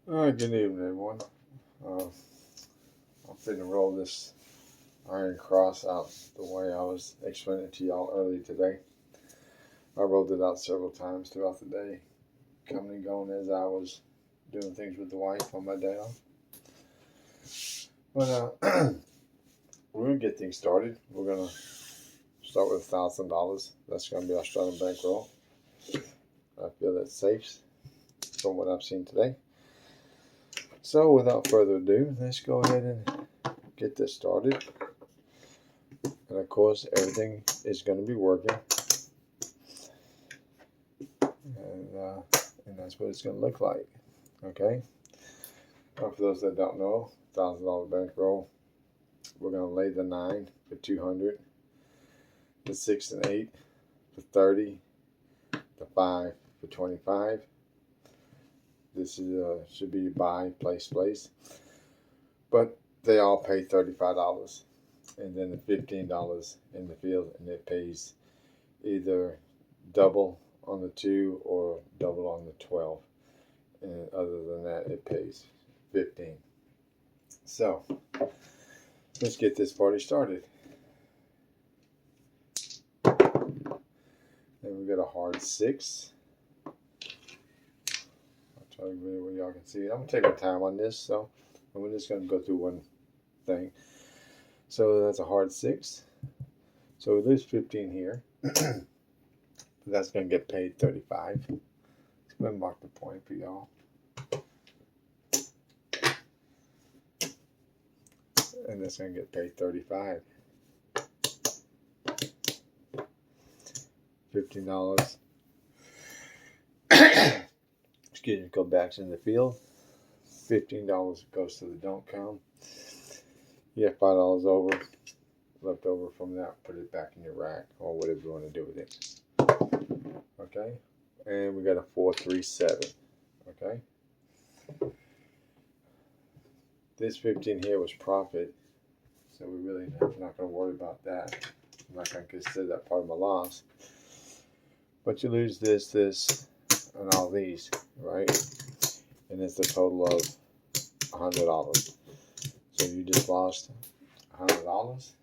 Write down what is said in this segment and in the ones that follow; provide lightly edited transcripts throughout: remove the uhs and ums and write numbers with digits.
Good evening, everyone. I'm fitting to roll this iron cross out the way I was explaining it to y'all earlier today. I rolled it out several times throughout the day, coming and going as I was doing things with the wife on my day off. But we're going to get things started. We're going to start with $1,000. That's going to be our starting bankroll. I feel that's safe from what I've seen today. So without further ado, let's go ahead and get this started. And of course, everything is going to be working. And that's what it's going to look like. Okay? For those that don't know, $1,000 bankroll. We're going to lay the 9 for 200, the 6 and 8 for 30, the 5 for 25. This is should be buy, place. But they all pay $35. And then the $15 in the field, and it pays either double on the 2 or double on the 12. And other than that, it pays 15. So let's get this party started. Then we got a hard 6. I'll try to get where y'all can see it. I'm gonna take my time on this, so we're just gonna go through one thing. So that's a hard 6. So we lose 15 here. That's gonna get paid 35. So I'm gonna mark the point for y'all. And that's going to get paid 35. $15. Excuse me, go back in the field. $15 goes to the don't count. You have $5 over, left over from that, put it back in your rack or whatever you want to do with it. Okay, and we got a 437. Okay, this 15 here was profit, so we really not going to worry about that. I'm not going to consider that part of my loss. But you lose this, and all these, right? And it's a total of $100. So you just lost $100.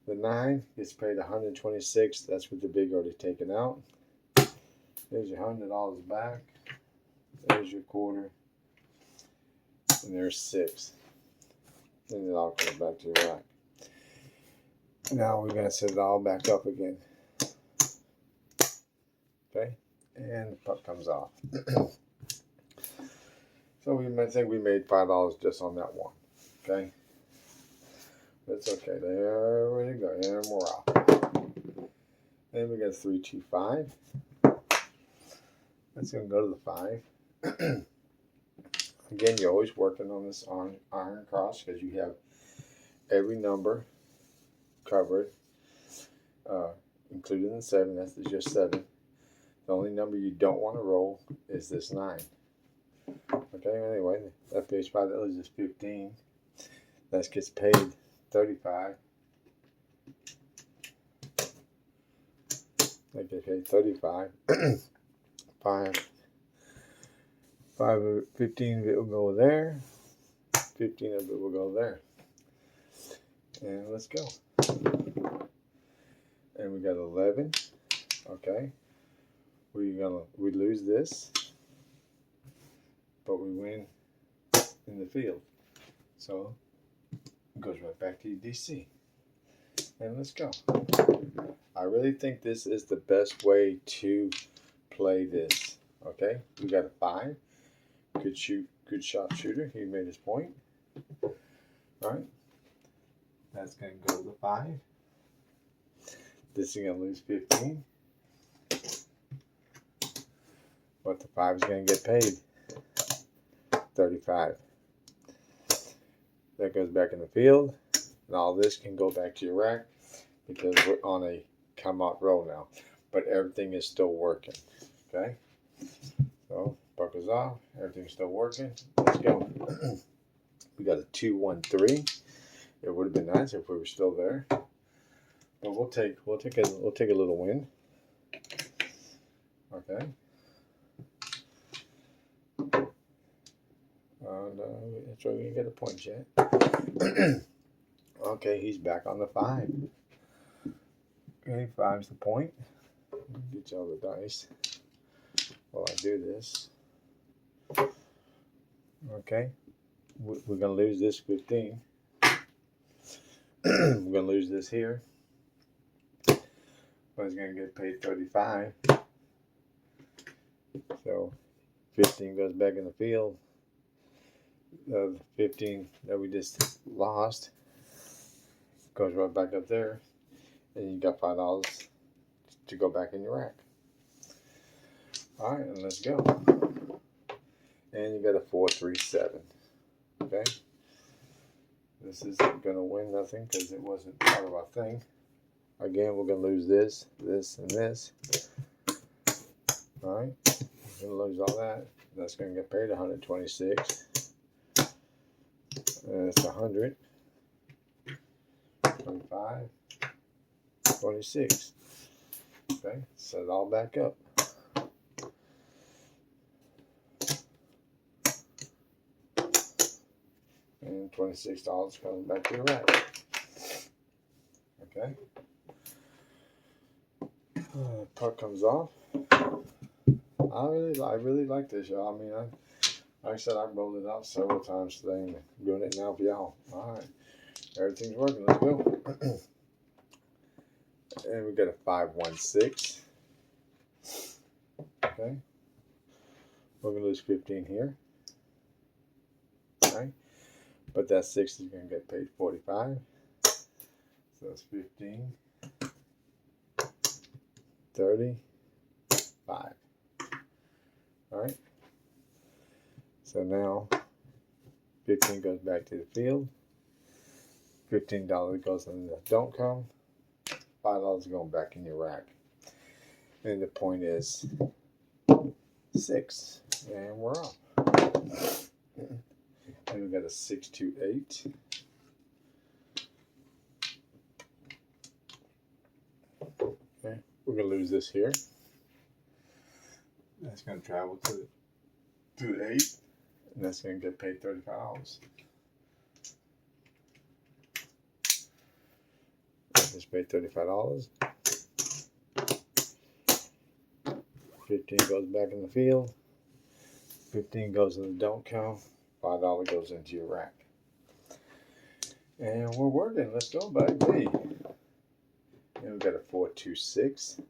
The 9 gets paid $126. That's with the big already taken out. There's your $100 back. There's your quarter. And there's 6. And it all comes back to your rack. Now we're going to set it all back up again. Okay? And the puck comes off. So we might think we made $5 just on that one. Okay? That's okay. There we go. And we're off. Then we got 325. That's going to go to the 5. Again, you're always working on this iron cross because you have every number covered, including the 7. That's just 7. The only number you don't want to roll is this 9. Okay, anyway, that pays $5 is 15. That gets paid 35. That gets paid 35. 15 of it will go there. 15 of it will go there. And let's go. And we got 11. Okay. We lose this, but we win in the field. So it goes right back to DC. And let's go. I really think this is the best way to play this. Okay, we got a 5. Good shot shooter. He made his point. All right. That's going to go to the 5. This is going to lose 15. But the 5 is going to get paid 35. That goes back in the field. And all this can go back to your rack because we're on a come out roll now. But everything is still working. Okay? So, puck is off. Everything's still working. Let's go. We got a 2-1-3. It would have been nice if we were still there. But we'll take a little win. Okay. That's why we didn't get a point yet. Okay, he's back on the 5. Okay, 5's the point. Get you all the dice while I do this. Okay, we're going to lose this 15. We're going to lose this here. But he's going to get paid 35. So 15 goes back in the field. The 15 that we just lost goes right back up there. And you got $5 to go back in your rack. Alright, and let's go. And you got a 4, 3, 7. Okay. This isn't going to win nothing because it wasn't part of our thing. Again, we're going to lose this, this, and this. Alright. We're going to lose all that. That's going to get paid 126. And it's 100. 25. 26. Okay. Set it all back up. And $26 comes back to the rack. Okay. Puck comes off. I really like this, y'all. I mean, like I said, I've rolled it out several times today, and I'm doing it now for y'all. All right, everything's working. Let's go. And we got a 5, 1, 6. Okay, we're gonna lose 15 here. Okay, but that 6 is gonna get paid 45. So it's 15, 35. All right. So now 15 goes back to the field. $15 goes in the don't come. $5 going back in your rack. And the point is 6. And we're off. And we got a 6, 2, 8. Okay. We're going to lose this here. That's going to travel to the 8. And that's going to get paid $35. Just paid $35. 15 goes back in the field. 15 goes in the don't count. $5 goes into your rack. And we're working. Let's go, baby. And we got a 4, 2, 6.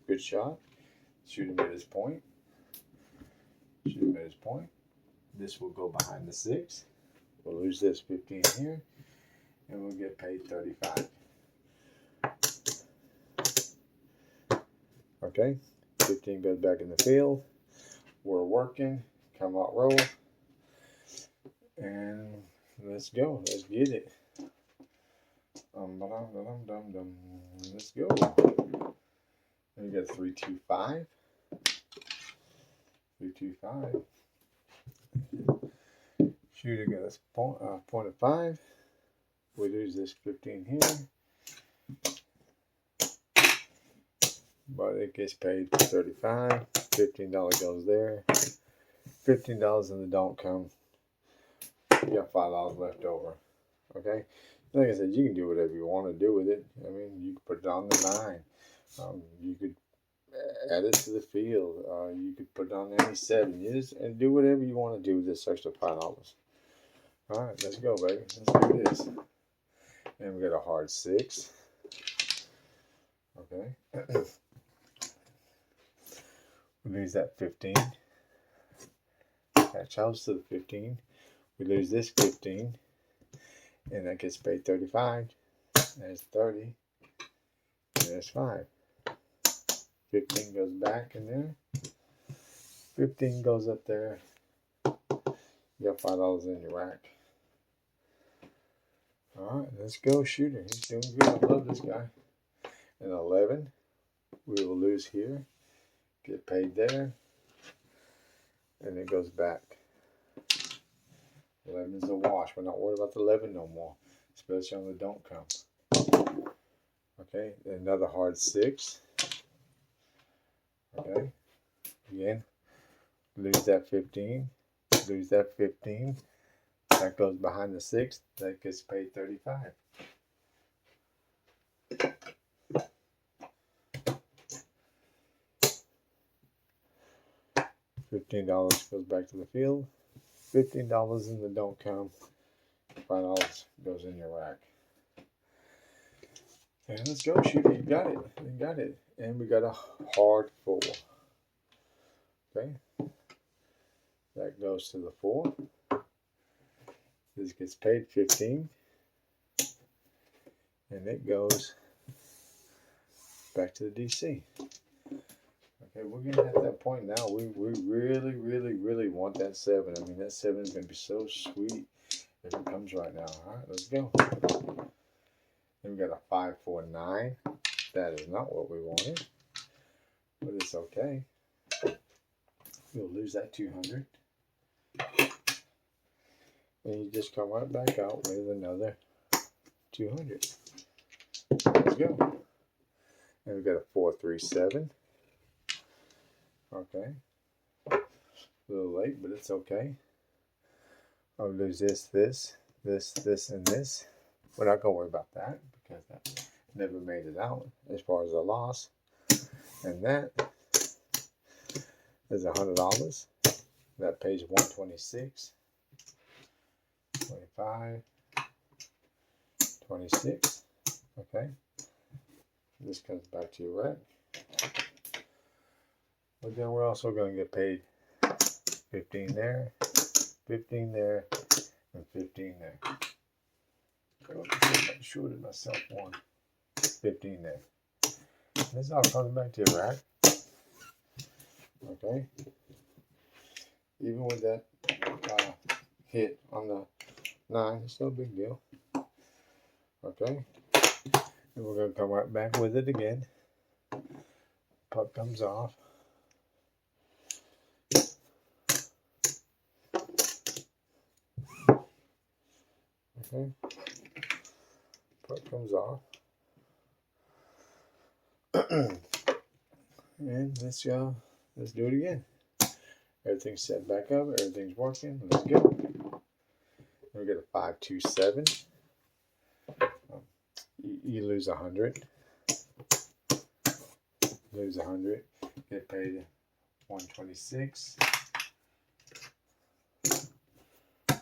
Good shot. Shoot him at his point. Shoot him at his point. This will go behind the 6. We'll lose this 15 here. And we'll get paid 35. Okay. 15 goes back in the field. We're working. Come out roll. And let's go. Let's get it. Let's go. And we got 3, 2, 5. 3, 2, 5. Shooter got us point of 5. We lose this 15 here. But it gets paid for 35. $15 goes there. $15 in the don't come. You got $5 left over. Okay? Like I said, you can do whatever you want to do with it. I mean, you could put it on the 9. You could add it to the field. You could put it on any 7. And do whatever you want to do with this extra $5. Alright, let's go, baby. Let's do this. And we got a hard 6. Okay. We lose that 15. That travels to the 15. We lose this 15. And that gets paid 35. There's 30. And there's 5. 15 goes back in there. 15 goes up there. You got $5 in your rack. Alright, let's go, shooter. He's doing good. I love this guy. And 11. We will lose here. Get paid there. And it goes back. 11 is a wash. We're not worried about the 11 no more. Especially on the don't come. Okay, another hard 6. Okay. Again. Lose that 15. Lose that 15. That goes behind the 6. That gets paid 35. $15 goes back to the field. $15 in the don't count. $5 goes in your rack. And let's go, shooter. You got it. You got it. And we got a hard 4. Okay. That goes to the 4. This gets paid 15. And it goes back to the DC. Okay, we're getting at that point now. We really, really, really want that 7. I mean, that 7 is going to be so sweet if it comes right now. All right, let's go. Then we got a 5, 4, 9. That is not what we wanted, but it's okay. You'll lose that 200. And you just come right back out with another 200. Let's go. And we got a 4, 3, 7. Okay. A little late, but it's okay. I'll lose this, and this. We're not going to worry about that because that never made it out as far as a loss. And that is $100. That pays 126, 25, 26. Okay. This comes back to your rack. But then we're also going to get paid 15 there, 15 there, and 15 there. I shorted myself one. 15 there. This all comes back to your rack. Okay. Even with that hit on the 9, it's no big deal. Okay. And we're going to come right back with it again. Puck comes off. Okay. Puck comes off. And let's do it again. Everything's set back up. Everything's working. Let's go. We get a 5, 2, 7. You lose 100. Lose 100. Get paid 126.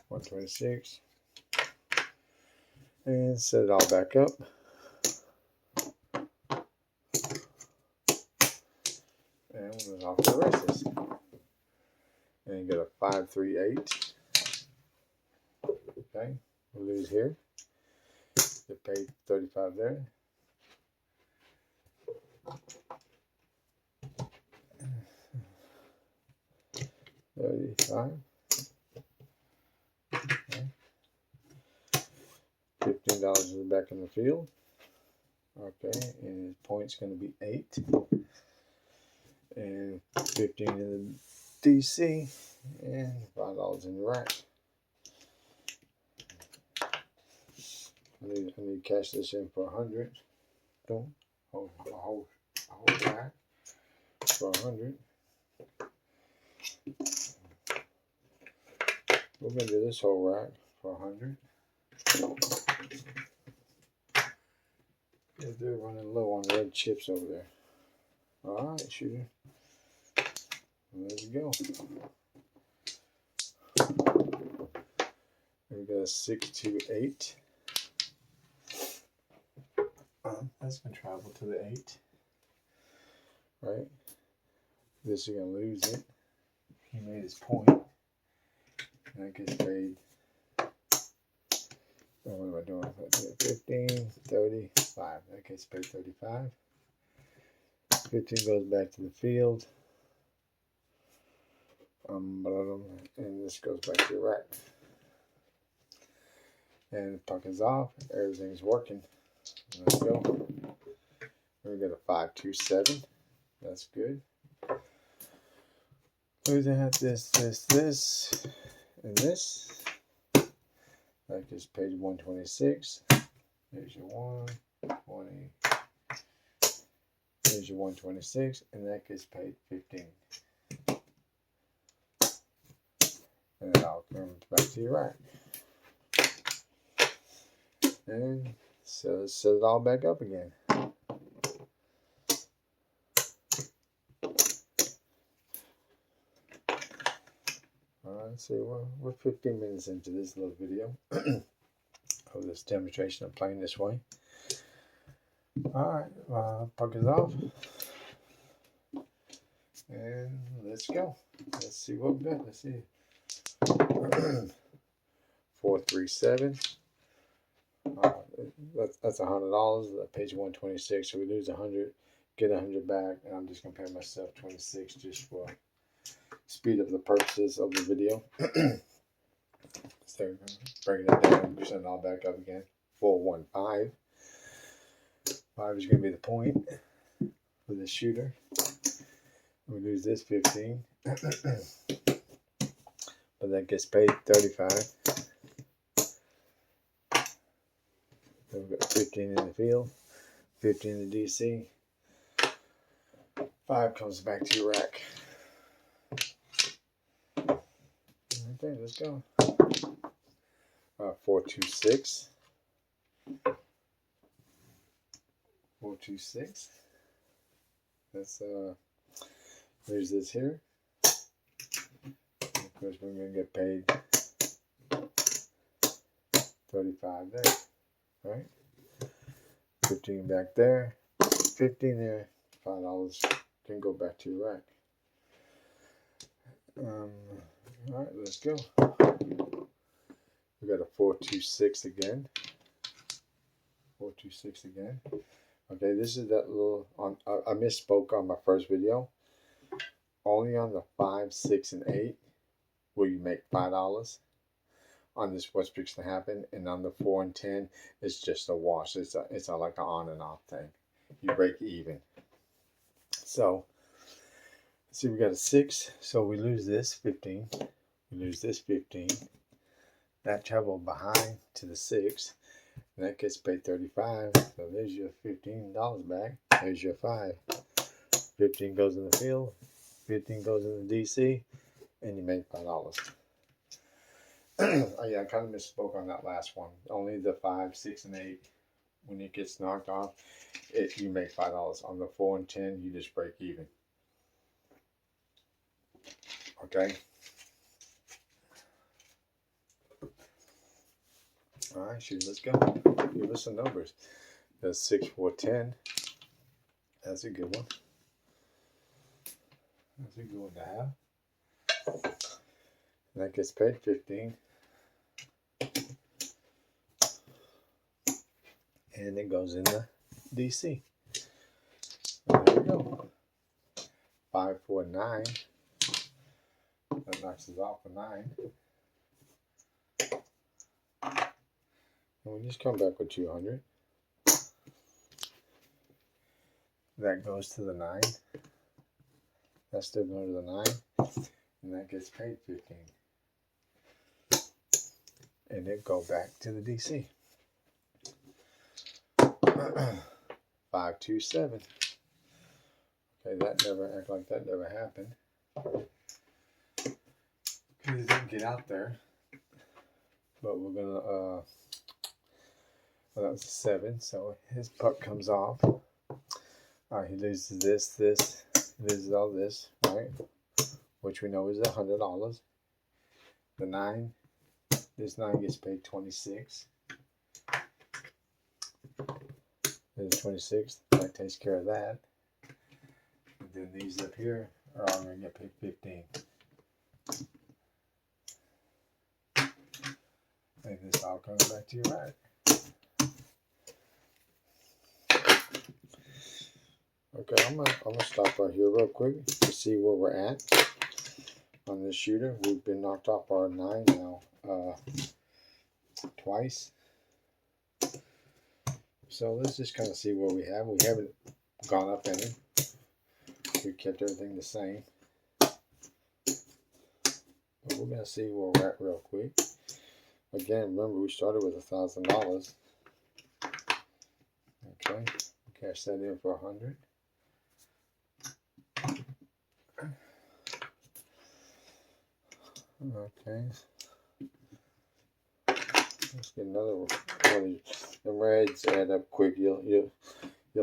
126. And set it all back up. And we're off to the races. And you get a 5, 3, 8. Okay, we'll lose here. Get paid 35 there. $35. Okay. $15 is back in the field. Okay, and his point's going to be 8. And 15 in the DC. And $5 in the rack. I need to cash this in for 100. Boom. A whole rack for 100. We're gonna do this whole rack for 100. Yeah, they're running low on red chips over there. All right, shooter. Let's go. We got a 6, 2, 8. That's going to travel to the 8. Right? This is going to lose it. He made his point. And that gets paid. What am I doing? 15, 35. That gets paid 35. 15 goes back to the field. And this goes back to the rack. And the puck is off. Everything's working. Let's go. We got a 5, 2, 7. That's good. We then have this, and this. That gets page 126. There's your 120. There's your 126, and that gets paid 15. And I'll come back to your rack. And so set it all back up again. Let's see, we're 15 minutes into this little video of this demonstration of playing this way. Alright, plug it off. And let's go. Let's see what we got. Let's see. 437. That's $100. Page 126. So we lose 100, get 100 back, and I'm just gonna pay myself 26 just for speed of the purposes of the video. So breaking it down, set it all back up again. 415. 5 is gonna be the point for the shooter. We lose this 15, but that gets paid 35. Then we've got 15 in the field, 15 in the DC. 5 comes back to your rack. Okay, let's go. 426. 426. That's there's this here. Of course, we're gonna get paid 35 there, right? 15 back there, 15 there. $5 can go back to your rack. All right, let's go. We got a 426 again. 426 again. Okay, this is that little. I misspoke on my first video. Only on the 5, 6, and 8 will you make $5 on this what's fixing to happen, and on the 4 and 10 it's just a wash. It's like an on and off thing. You break even. So see, we got a 6, so we lose this 15. We lose this 15. That traveled behind to the 6, and that gets paid 35. So there's your $15 back. There's your 5. 15 goes in the field. 15 goes in the DC, and you make $5. Oh yeah, I kind of misspoke on that last one. Only the 5, 6, and 8, when it gets knocked off, you make $5. On the 4 and 10, you just break even. Okay. All right, shoot, let's go. Give us some numbers. That's 6, 4, 10. That's a good one. That's a good one to have. And that gets paid 15. And it goes in the DC. And there we go. 5, 4, 9. That knocks us off a 9. And we just come back with 200. That goes to the 9. That's still going to the 9. And that gets paid 15. And it go back to the DC. 5, 2, 7. Okay, that never act like that never happened. Because it didn't get out there. But we're gonna well, that was a 7, so his puck comes off. Alright, he loses this, he loses all this, right? Which we know is $100. The 9, this 9 gets paid 26. There's 26, that takes care of that. And then these up here are all going to get paid 15. And this all comes back to your rack. Okay, I'm gonna stop right here real quick to see where we're at on this shooter. We've been knocked off our 9 now twice. So let's just kind of see where we have. We haven't gone up any. We kept everything the same. But we're gonna see where we're at real quick. Again, remember we started with $1,000. Okay, cash that in for 100. Okay. Let's get another one. The reds add up quick. You'll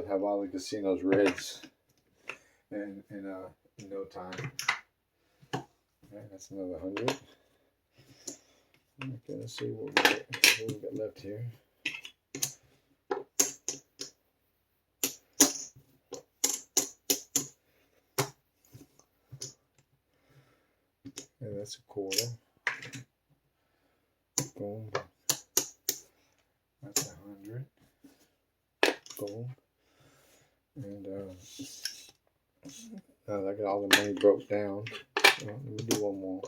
have all the casinos reds in no time. Okay, that's another 100. Okay, let's see what we got left here. And that's a quarter. Boom. That's 100. Boom. And now that I got all the money broke down. Well, let me do one more.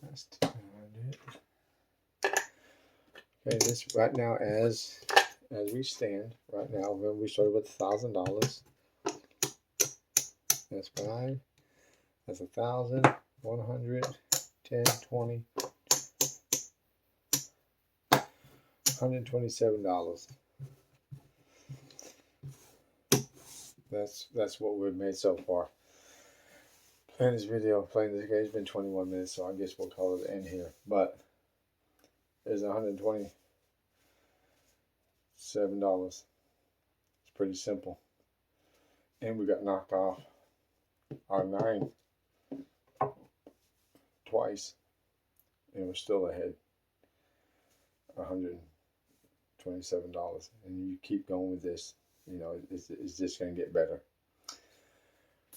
That's 200. Okay, this right now as we stand right now, we started with $1,000. That's 5. That's 1,000, 100, 10, 20, $127. That's what we've made so far. Playing this video, playing this game, it's been 21 minutes, so I guess we'll call it end here. But there's $127. It's pretty simple. And we got knocked off our 9 twice, and we're still ahead. $127, and you keep going with this. You know, it's just going to get better.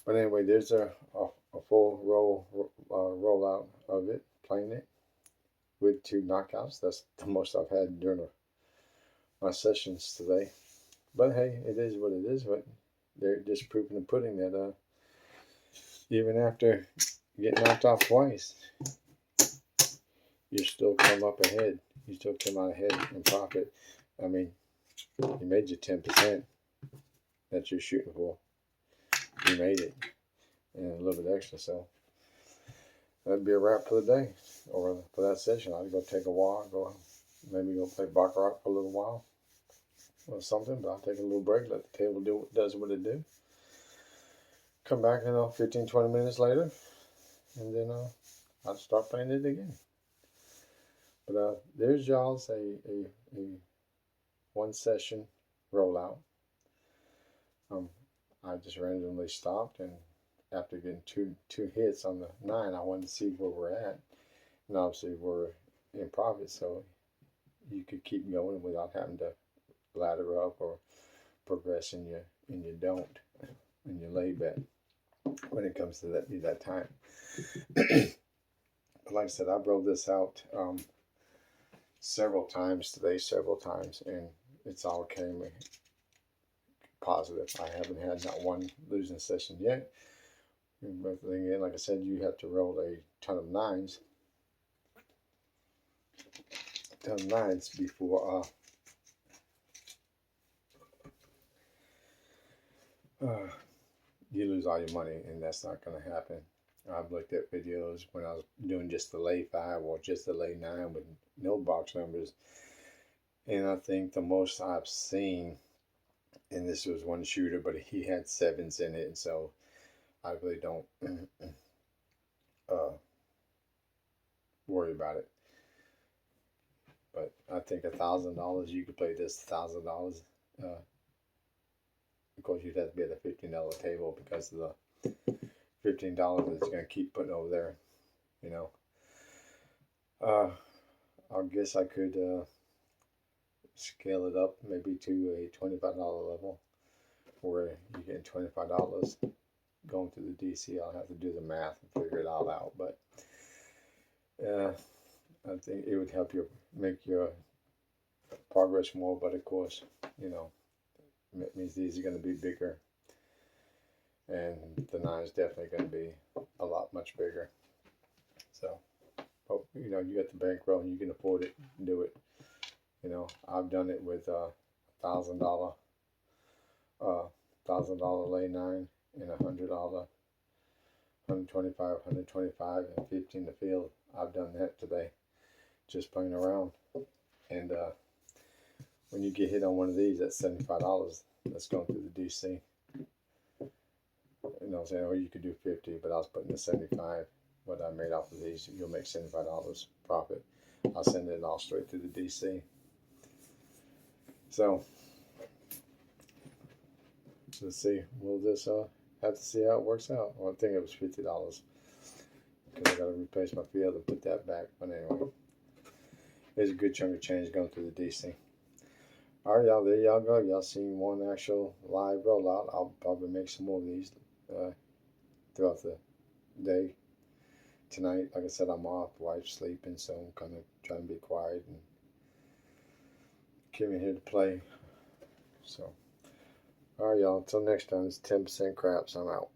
But anyway, there's a full rollout of it, playing it with 2 knockouts. That's the most I've had during my sessions today. But hey, it is what it is. But they're just proving the pudding that even after getting knocked off twice, you still come up ahead. You still come out ahead in profit. I mean, you made your 10% that you're shooting for. You made it, and a little bit extra. So that'd be a wrap for the day, or for that session. I'd go take a walk, maybe go play baccarat for a little while, or something. But I'll take a little break, let the table does what it do. Come back, 15-20 minutes later, and then I'll start playing it again. But there's y'all's a 1 session rollout. I just randomly stopped, and after getting two hits on the 9, I wanted to see where we're at, and obviously we're in profit, so you could keep going without having to ladder up or progress in your don't in your lay bet when it comes to that time. But like I said, I've rolled this out several times today, and it's all came positive. I haven't had not one losing session yet. But then again, like I said, you have to roll a ton of 9s. Before you lose all your money, and that's not going to happen. I've looked at videos when I was doing just the lay 5 or just the lay 9 with no box numbers, and I think the most I've seen, and this was one shooter, but he had 7s in it, and so I really don't worry about it. But I think $1,000, you could play this $1,000. Of course, you'd have to be at a $15 table because of the $15 it's going to keep putting over there. I guess I could scale it up maybe to a $25 level, where you're getting $25 going to the DC. I'll have to do the math and figure it all out, but I think it would help you make your progress more. But of course, it means these are going to be bigger, and the 9 is definitely going to be a lot much bigger. So, but you got the bankroll and you can afford it, do it. I've done it with $1,000 lay 9 and $100, 125, and 15 to field. I've done that today, just playing around. And when you get hit on one of these, that's $75. That's going through the DC. You know, saying, oh, you could do 50, but I was putting the 75. What I made off of these, you'll make $75 profit. I'll send it all straight to the DC. So let's see. We'll just have to see how it works out. Well, I think it was $50 because I got to replace my field and put that back. But anyway, there's a good chunk of change going through the DC. All right, y'all. There y'all go. Y'all seen one actual live rollout. I'll probably make some more of these throughout the day. Tonight, like I said, I'm off. Wife's sleeping, so I'm kind of trying to be quiet and came in here to play. So, all right, y'all. Until next time, it's 10% Craps. I'm out.